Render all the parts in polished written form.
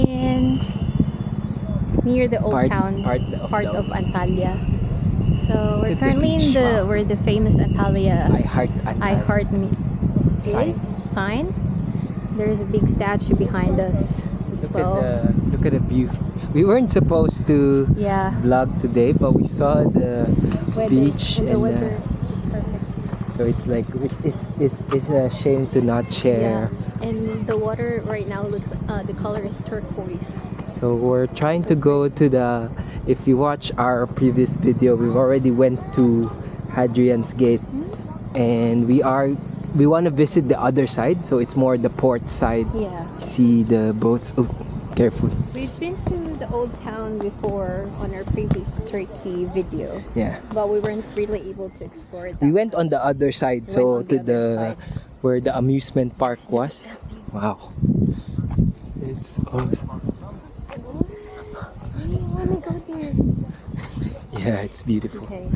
in near the old town part of Antalya. So we're Look at the currently in beach. the Wow. where the famous Antalya I heart is sign. There's a big statue behind us as well. Look at the view. We weren't supposed to Yeah. vlog today, but we saw the beach and the weather. Perfect. so it's like it's a shame to not share. Yeah. And the water right now looks the color is turquoise. So we're trying to go to the. If you watch our previous video, we've already went to Hadrian's Gate, and we want to visit the other side. So it's more the port side. Yeah. See the boats. Oh, careful. We've been to the old town before on our previous Turkey video. Yeah. But we weren't really able to explore that. We went on the other side, so to the where the amusement park was. Wow. It's awesome. I want to go there. Yeah, it's beautiful. Okay.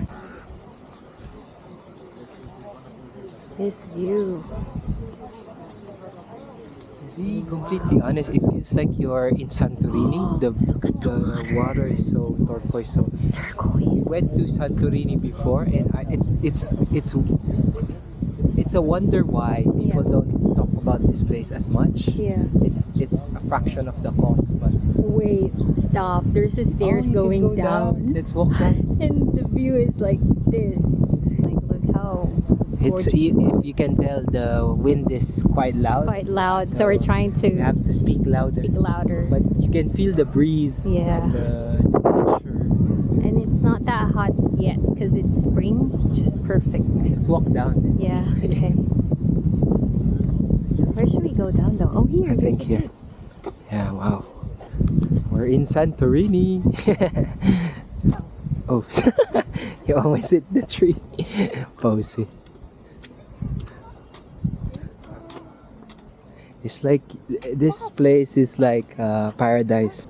This view. To be completely honest, it feels like you're in Santorini. The water is so turquoise. So Turquoise. went to Santorini before, and it's a wonder why people don't talk about this place as much. Yeah. It's a fraction of the cost, but Wait, stop. There's a stairs you can going go down. Let's walk down. And the view is like this. Like, look how It's gorgeous. if you can tell, the wind is quite loud. Quite loud. So we're trying to You have to speak louder. But But you can feel the breeze. Yeah. And the nature. and it's not that hot yet because it's spring, which is perfect. Let's walk down. And Yeah. see. Okay. Where should we go down though? Oh, here. I think there's a here. Yeah. Wow. We're in Santorini. Oh, you almost hit the tree. Posey. It's like this place is like paradise.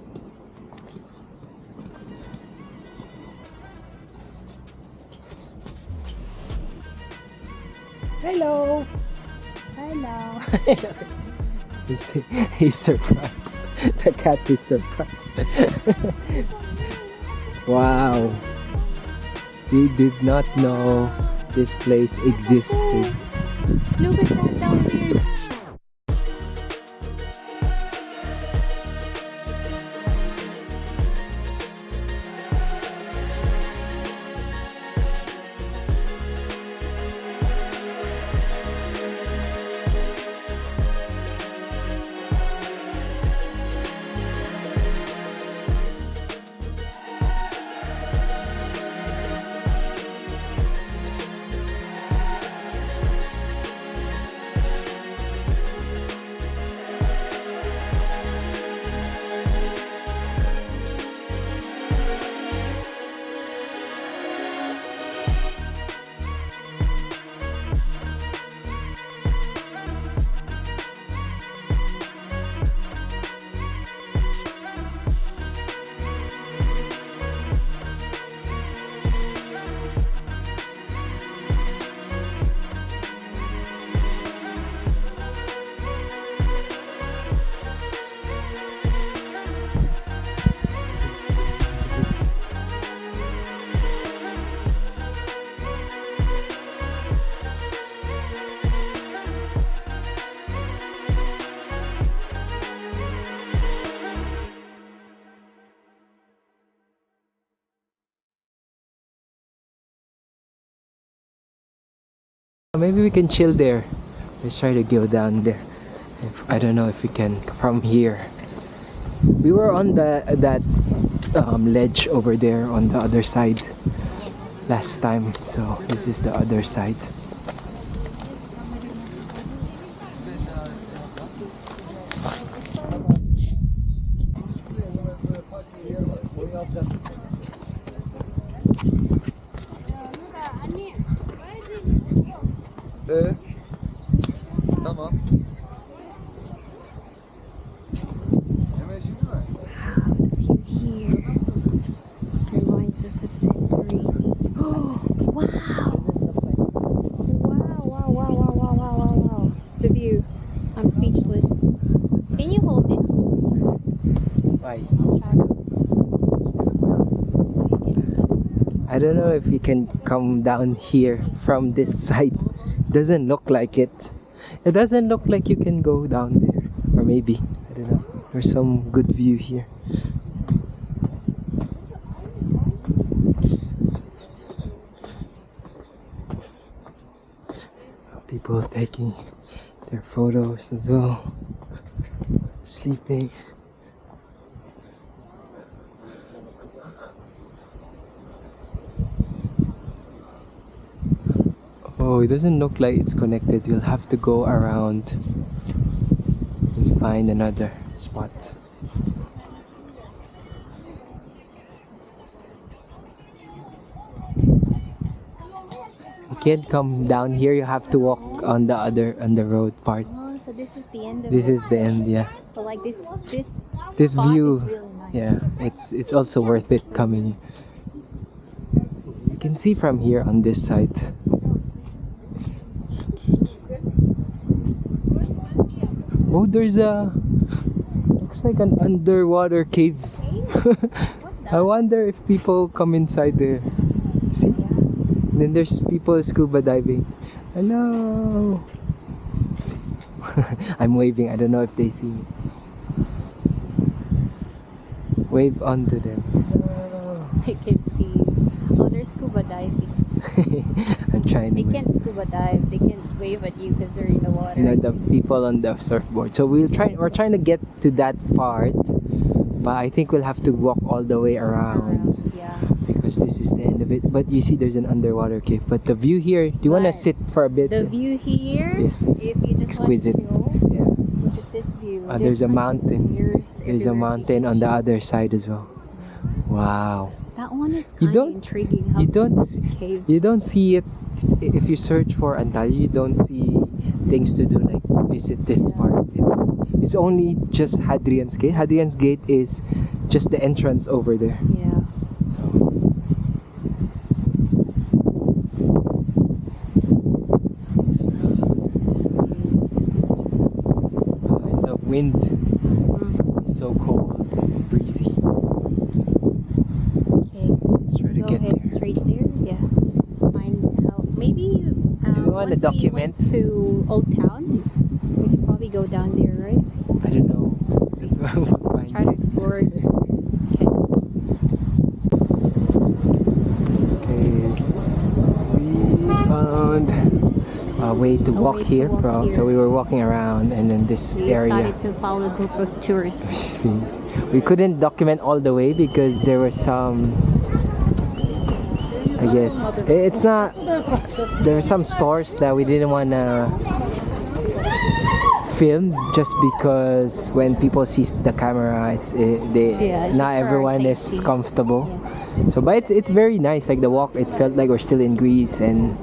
Hello. Hello. He's surprised. The cat is surprised. Wow. We did not know this place existed. Look at that down here. Maybe we can chill there. Let's try to go down there. I don't know if we can from here. We were on that ledge over there on the other side last time, so this is the other side. Tamam. Here reminds us of Santorini. Oh, wow! try. I don't know if you can come down here from this side. Doesn't look like it. It doesn't look like you can go down there. Or maybe. I don't know. There's some good view here. People taking their photos as well. Sleeping. Oh, it doesn't look like it's connected. You'll have to go around and find another spot. You can't come down here. You have to walk on the road part. Oh, so this is the end of This it. is the end, yeah. So like this spot view, is really nice. yeah, it's also worth it coming. You can see from here on this side. Oh, there's looks like an underwater cave. I wonder if people come inside there. See? And then there's people scuba diving. Hello. I'm waving. I don't know if they see me. Wave onto them. Hello. I can see. Oh, there's scuba diving. I'm trying They to can't scuba dive. They can't wave at you because they're in the water. you know, the people on the surfboard. So we're trying to get to that part, but I think we'll have to walk all the way around Yeah. because this is the end of it. But you see there's an underwater cave. But the view here, do you want to But sit for a bit? The view here, Is if you just exquisite. want to Yeah. look at this view. There's a like mountain. chairs There's a everywhere. mountain on the other side as well. Wow. That one is You kind of don't- intriguing. How You don't cave. you don't see it if you search for Antalya. You don't see things to do like visit this part. It's only just Hadrian's Gate. Hadrian's Gate is just the entrance over there. Yeah. So and the wind is so cold, breezy. Okay. Let's try to Go get ahead there. straight there. Yeah. Find how. Maybe. Do we want to once document? We went to Old Town, we can probably go down there, right? I don't know. See. That's what we'll find. Try to explore it. Okay. Okay, we found a way to walk way to here walk from. here. So we were walking around, and then this We area. decided to follow a group of tourists. We couldn't document all the way because there were some. I guess it's not. There were some stores that we didn't want to film just because when people see the camera, it's not just for our everyone is safety. comfortable. Yeah. So, but it's very nice. Like the walk, it felt like we're still in Greece and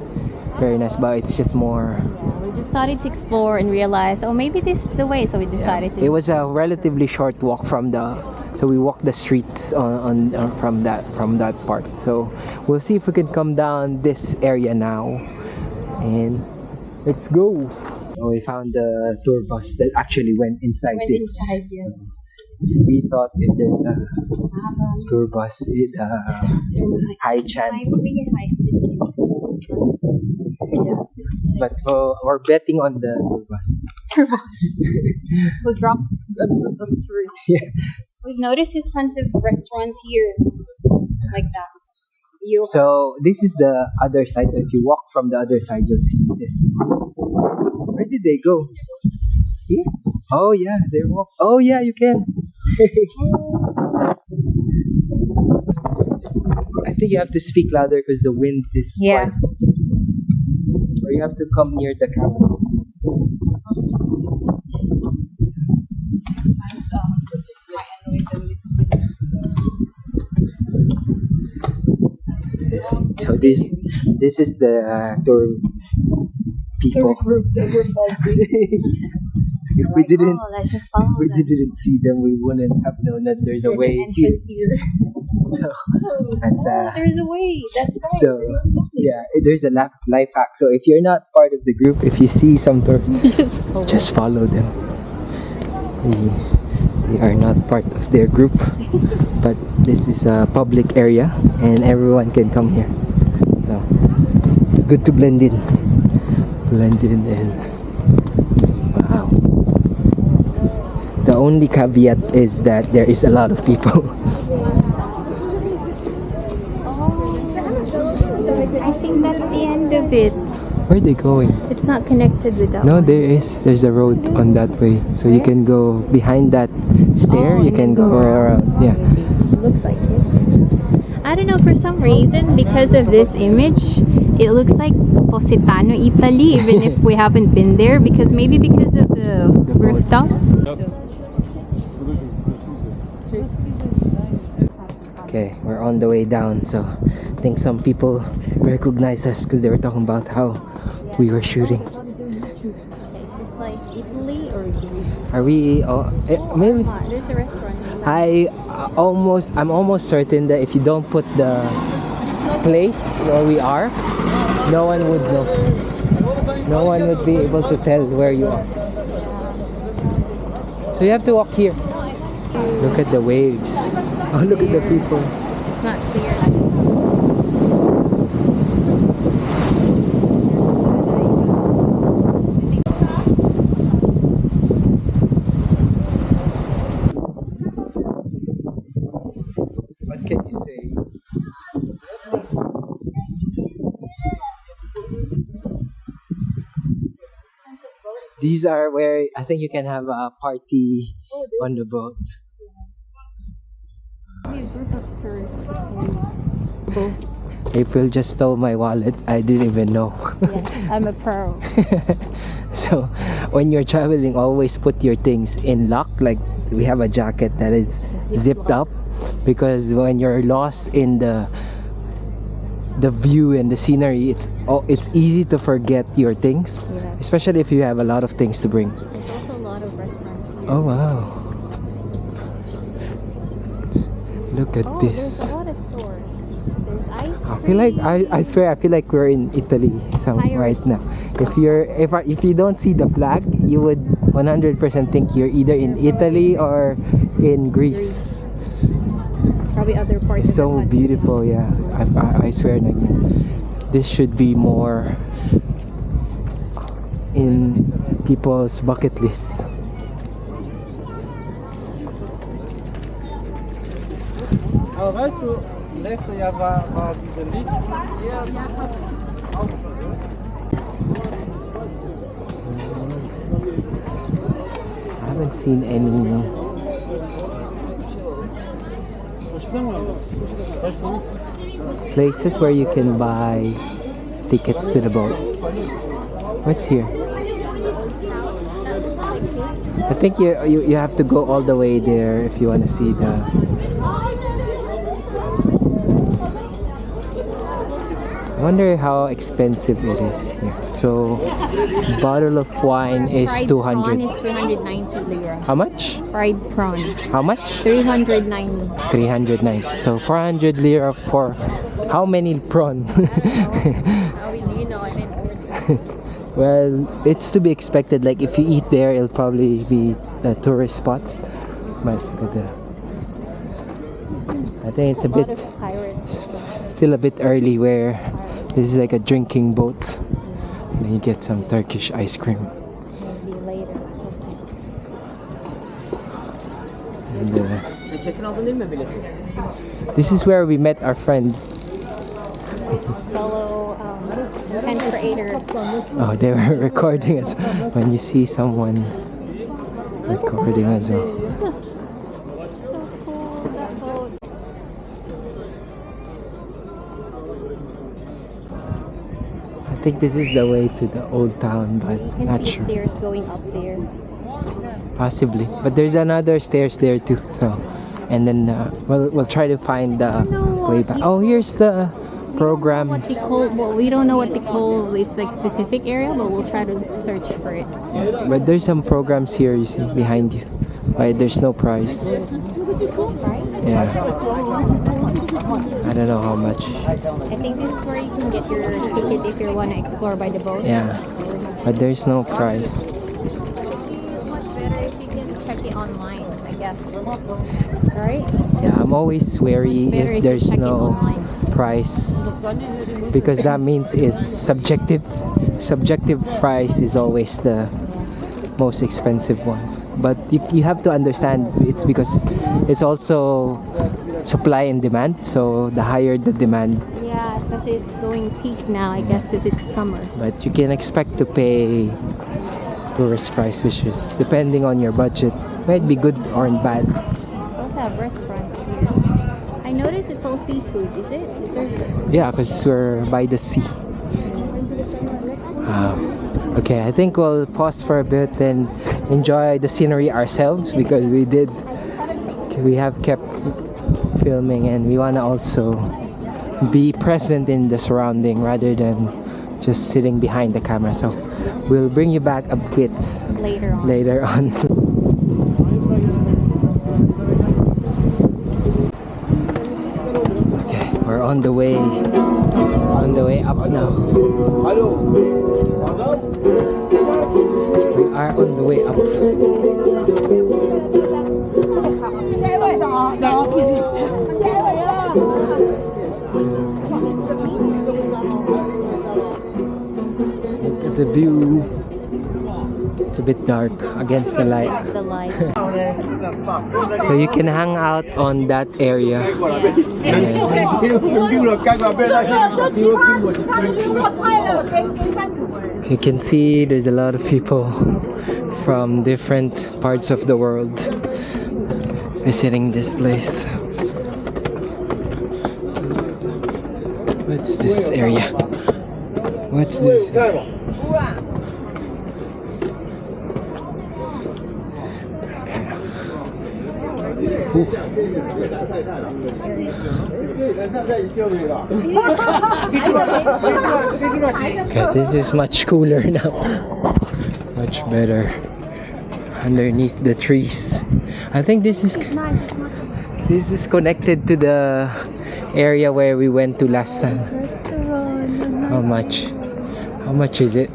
very nice. But it's just more. We just started to explore and realized, oh, maybe this is the way. So we decided to. It was a relatively short walk from the. So we walked the streets on from that part. So we'll see if we can come down this area now, and let's go. So we found the tour bus that actually went inside Went this. inside, yeah. So we thought if there's a tour bus, high chance. Yeah. But we're betting on the tour bus. Tour bus. We'll drop a group of tourists. Yeah. We've noticed there's tons of restaurants here like that. So this is the other side. So if you walk from the other side, you'll see this. Where did they go? Here? Oh yeah, they walk. Oh yeah, you can. I think you have to speak louder because the wind is. Yeah. Quite... Or you have to come near the camera. Sometimes I annoy them So this is the tour people. group that we're following. If we didn't let's just follow if we them. didn't see them, we wouldn't have known that there's a There's way an here. entrance here. So that's There's a way. That's right. so yeah. There's a life hack. So if you're not part of the group, if you see some tourists, just follow them. We are not part of their group, but this is a public area and everyone can come here. So it's good to blend in. Blend in and wow. The only caveat is that there is a lot of people. I think that's the end of it. Where are they going? It's not connected with that No, one. there is. There's a road on that way. So you can go behind that stair. Oh, You and can then go around. Yeah. It looks like it. I don't know, for some reason, because of this image, it looks like Positano, Italy, even if we haven't been there, because maybe because of the rooftop. Okay, we're on the way down. So I think some people recognize us because they were talking about how we were shooting. Okay, is this like Italy or Greece? Are we? Maybe. There's a restaurant. I'm almost certain that if you don't put the place where we are, no one would know. No one would be able to tell where you are. So you have to walk here. Look at the waves. Oh, look at the people. It's not clear. What can you say? These are where I think you can have a party on the boat. April just stole my wallet. I didn't even know. Yeah, I'm a pro. So when you're traveling, always put your things in lock. Like we have a jacket that is zipped up, because when you're lost in the view and the scenery, it's easy to forget your things, Yeah. especially if you have a lot of things to bring. There's also a lot of restaurants here. Oh wow. Look at Oh, this. there's a lot of stores. There's ice cream. I feel like I swear I feel like we're in Italy right now. If you don't see the flag, you would 100% think you're either in Italy or in Greece. Probably other parts It's of the so country. beautiful, yeah. I swear like, this should be more in people's bucket list. I haven't seen any places where you can buy tickets to the boat. What's here? I think you have to go all the way there if you want to see the. I wonder how expensive it is here. So, bottle of wine is Fried 200. prawn is 390 lira. How much? Fried prawn. How much? 390. 309. So 400 lira for how many prawn? How will you know? I didn't order. Well, it's to be expected. Like if you eat there, it'll probably be the tourist spots. But look at I think it's a lot bit of pirates. still a bit early where this is like a drinking boat. And then you get some Turkish ice cream. Maybe later. And, this is where we met our friend. Fellow content creator. Oh, they were recording us. When you see someone recording as well. I think this is the way to the old town, but You can not see sure. stairs going up there. Possibly, but there's another stairs there too. So, and then we'll try to find the way back. Oh, here's the programs. We don't know what they call this like specific area, but we'll try to search for it. But there's some programs here. You see behind you. But there's no price. Yeah. I don't know how much. I think this is where you can get your ticket if you want to explore by the boat. Yeah. But there's no price. Much better if you can check it online, I guess. Right? Yeah, I'm always wary Better if if you there's check it no online. price, because that means it's subjective. Subjective price is always the most expensive ones. But you have to understand it's because it's also supply and demand. So the higher the demand, Yeah, especially it's going peak now, I guess, because it's summer. but you can expect to pay tourist price, which is depending on your budget. Might be good or bad. We also have restaurant here. I noticed it's all seafood, is it? Is there... Yeah, because we're by the sea. Okay, I think we'll pause for a bit and enjoy the scenery ourselves, because we have kept filming and we want to also be present in the surrounding rather than just sitting behind the camera. So we'll bring you back a bit later on. Okay, we're on the way up now. We are on the way up. Look at the view. It's a bit dark against the light. It's the light. So you can hang out on that area. You can see there's a lot of people from different parts of the world visiting this place. What's this area? What's this? Okay, this is much cooler now. Much better. Underneath the trees. I think this is connected to the area where we went to last time. How much? How much is it?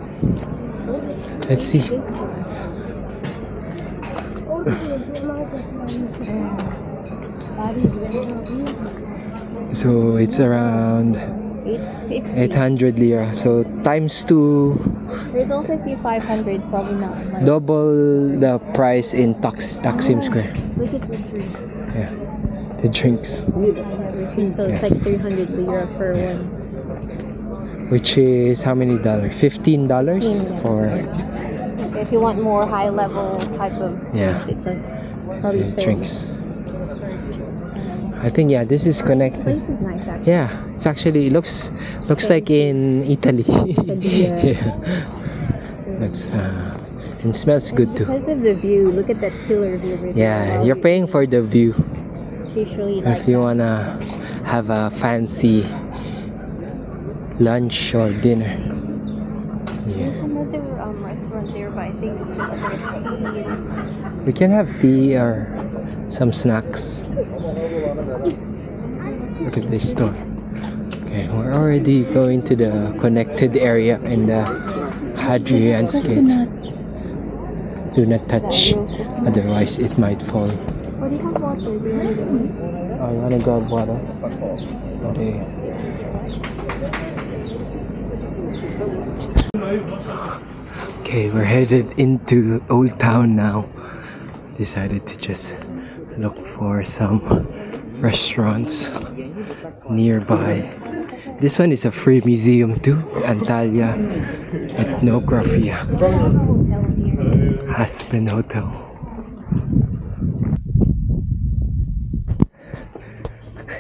Let's see. So it's around 800 lira. So times 2. There's also a few 500, probably not much. Double the price in Taksim Square. Look at the drink. Yeah, the drinks. Everything. So it's like 300 lira for one. Which is how many dollars? $15 for If you want more high level type of Yeah. drinks, it's a probably drinks. I think this is connected. This is nice actually. Yeah, it's actually looks like in Italy. Yeah. Looks and smells good too. Because of the view, look at that pillar view. Yeah, you're paying for the view. Usually If you wanna have a fancy lunch or dinner. There's another restaurant there, but I think it's just for tea. We can have tea or some snacks. Look at this store. Okay, we're already going to the connected area in the Hadrian's Gate. Do not touch, otherwise it might fall. Oh, they have water. Oh, you wanna grab water? Okay. Okay, we're headed into Old Town now. Decided to just look for some restaurants nearby. This one is a free museum too. Antalya Ethnography. Aspen Hotel.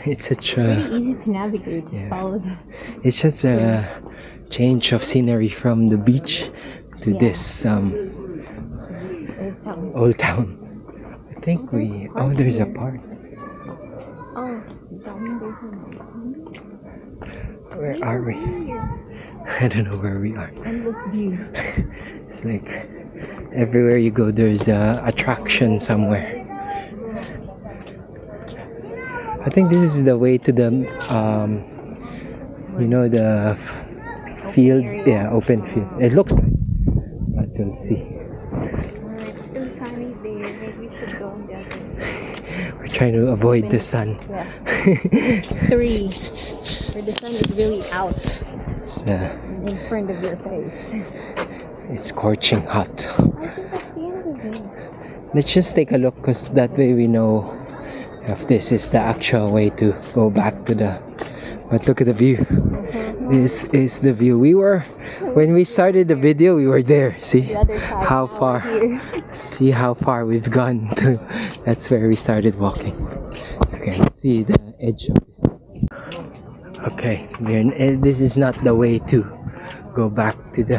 It's such a Easy to navigate. Just follow them. It's just a change of scenery from the beach to this Old Town. I think there's a park. Oh, Where are we? I don't know where we are. endless view. It's like everywhere you go there's a attraction somewhere. I think this is the way to the the fields, open field. It looks like, but we'll see. It's still sunny there. Maybe we should go on the other. Trying to avoid the sun. Yeah. 3, where the sun is really out It's, in front of your face. it's scorching hot. I think that's the end of it. Let's just take a look, because that way we know if this is the actual way to go back to the... But look at the view. This is the view. When we started the video, we were there. See The other side. how now far? here. See how far we've gone to. That's where we started walking. Okay, let's see the edge of it. Okay, this is not the way to go back to the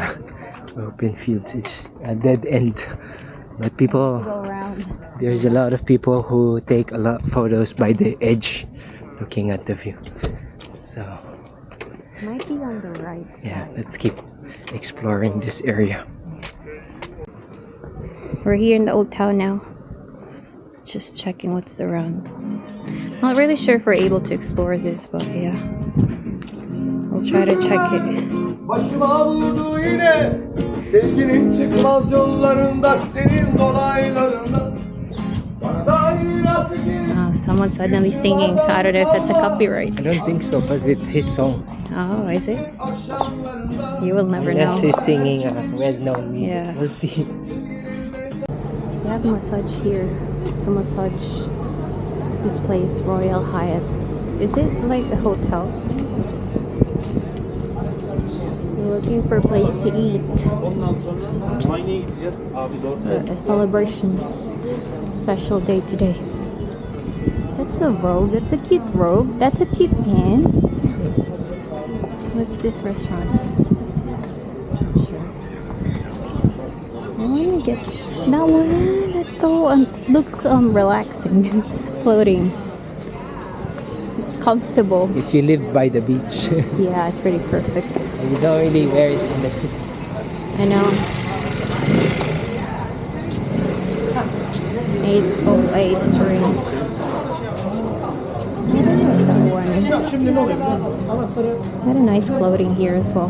open fields. It's a dead end. But people, Go around. there's a lot of people who take a lot of photos by the edge, looking at the view. So Might be on the right yeah, side. let's keep exploring this area. We're here in the old town now. Just checking what's around. Not really sure if we're able to explore this, but yeah. We'll try to check it. Başıma vurdu yine sevginin çıkmaz yollarında senin dolaylarında bana dair hasretin Someone's suddenly singing, so I don't know if that's a copyright. I don't think so, because it's his song. Oh, is it? akşamlarında You will never Unless know. he's singing a well-known music. Yeah. We'll see. They have a massage here. It's a massage. This place, Royal Hyatt. Is it like a hotel? We're looking for a place to eat. ondan sonra Cuma'ya gideceğiz abi 4 A celebration. Special day today. That's a robe. That's a cute robe. That's a cute pants. What's this restaurant? I want to get that one. That's so looks relaxing. Floating. It's comfortable. If you live by the beach, Yeah, it's pretty perfect. you don't really wear it in the city. I know. 808 ring. Had a nice floating here as well.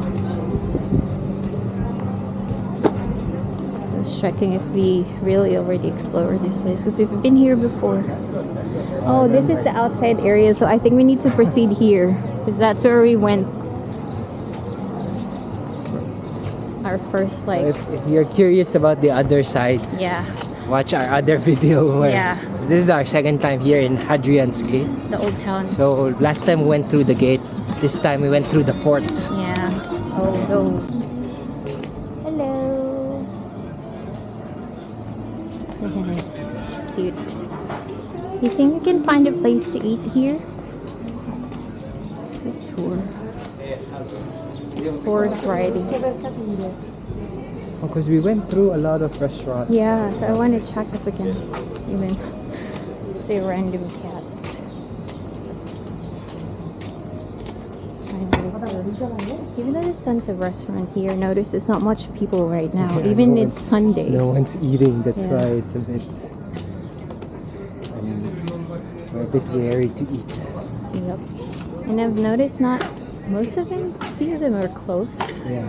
Just checking if we really already explored this place because we've been here before. Oh, this is the outside area, so I think we need to proceed here because that's where we went. Our first, like, If you're curious about the other side, yeah, watch our other video. Where Yeah. This is our second time here in Hadrian's Gate. the old town. So last time we went through the gate. This time we went through the port. Yeah. Oh, no. Hello. Cute. You think we can find a place to eat here? This tour. Horse riding. Because we went through a lot of restaurants. Yeah, so I want to check if we can even say random cats. Even though the Sun's a restaurant here, notice there's not much people right now. Yeah, Even no it's Sunday. No one's eating. That's Yeah. why it's a bit. We're a bit wary to eat. Yep. And I've noticed most of them, few of them are closed. Yeah,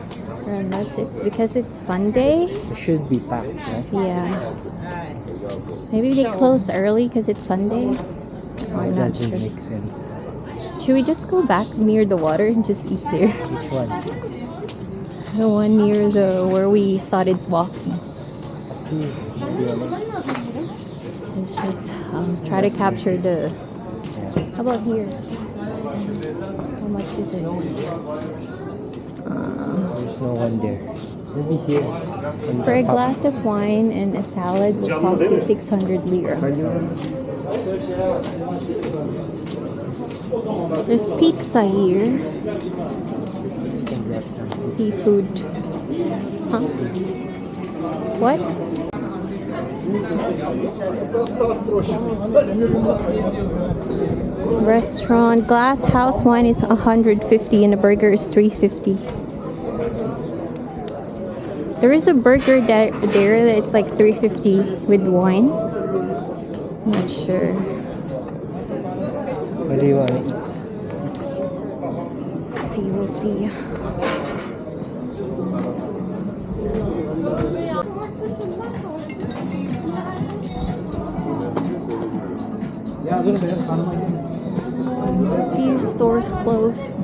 Or unless it's because it's Sunday. it should be packed, right? Yeah. Maybe they close early because it's Sunday. I'm It not doesn't sure. make sense. Should we just go back near the water and just eat there? Which one? The one near where we started walking. Let's just try to capture the. How about here? How much is it? There's no one there. Maybe here. In For a the pub. glass of wine and a salad will cost you 600 lira. There's pizza here. Seafood. Huh? What? Restaurant. Glass house wine is 150 and a burger is 350. There is a burger there that's like 350 with wine. Not sure. What do you want to eat? We'll see. There's a few stores closed.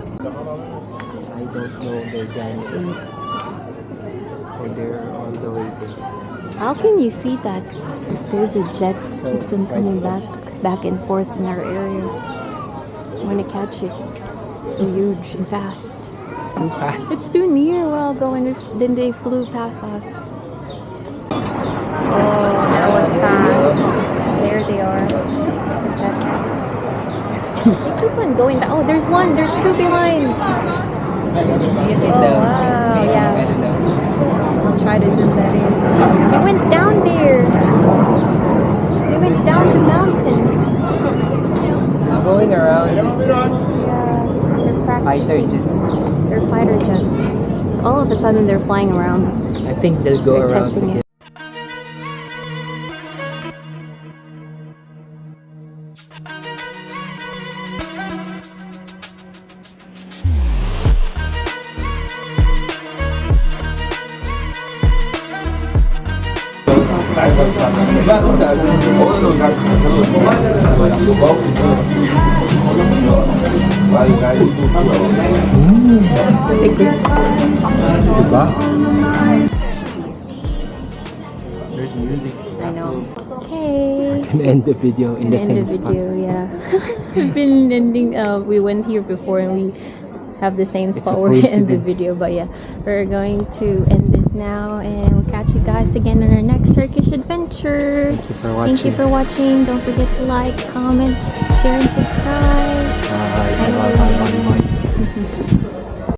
I don't know their dancing. Or they're on the way there. How can you see that? There's a jet keeps on coming back and forth in our area. I want to catch it. It's so huge and fast. It's too fast. It's too near a while ago and then they flew past us. Oh, that was fast. There they are. The jets. They keep on going back. Oh, there's one. There's two behind. You see it in Oh, the wow, maybe, yeah. I don't know. I'll try to zoom that in. They went down there. They went down the mountains. Going around Yeah, they're fighter practicing. jets. They're fighter jets. So all of a sudden they're flying around. I think they'll go They're around testing again. it. There's music. I know. Okay. Can end the video in the End same the spot. video, yeah. We've been ending. We went here before and we have the same It's spot a where we end the coincidence. video. But yeah, we're going to end this now, and we'll catch you guys again on our next Turkish adventure. Thank you for watching. Thank you for watching. Don't forget to like, comment, share, and subscribe. Bye. Bye. Bye. Bye. Bye.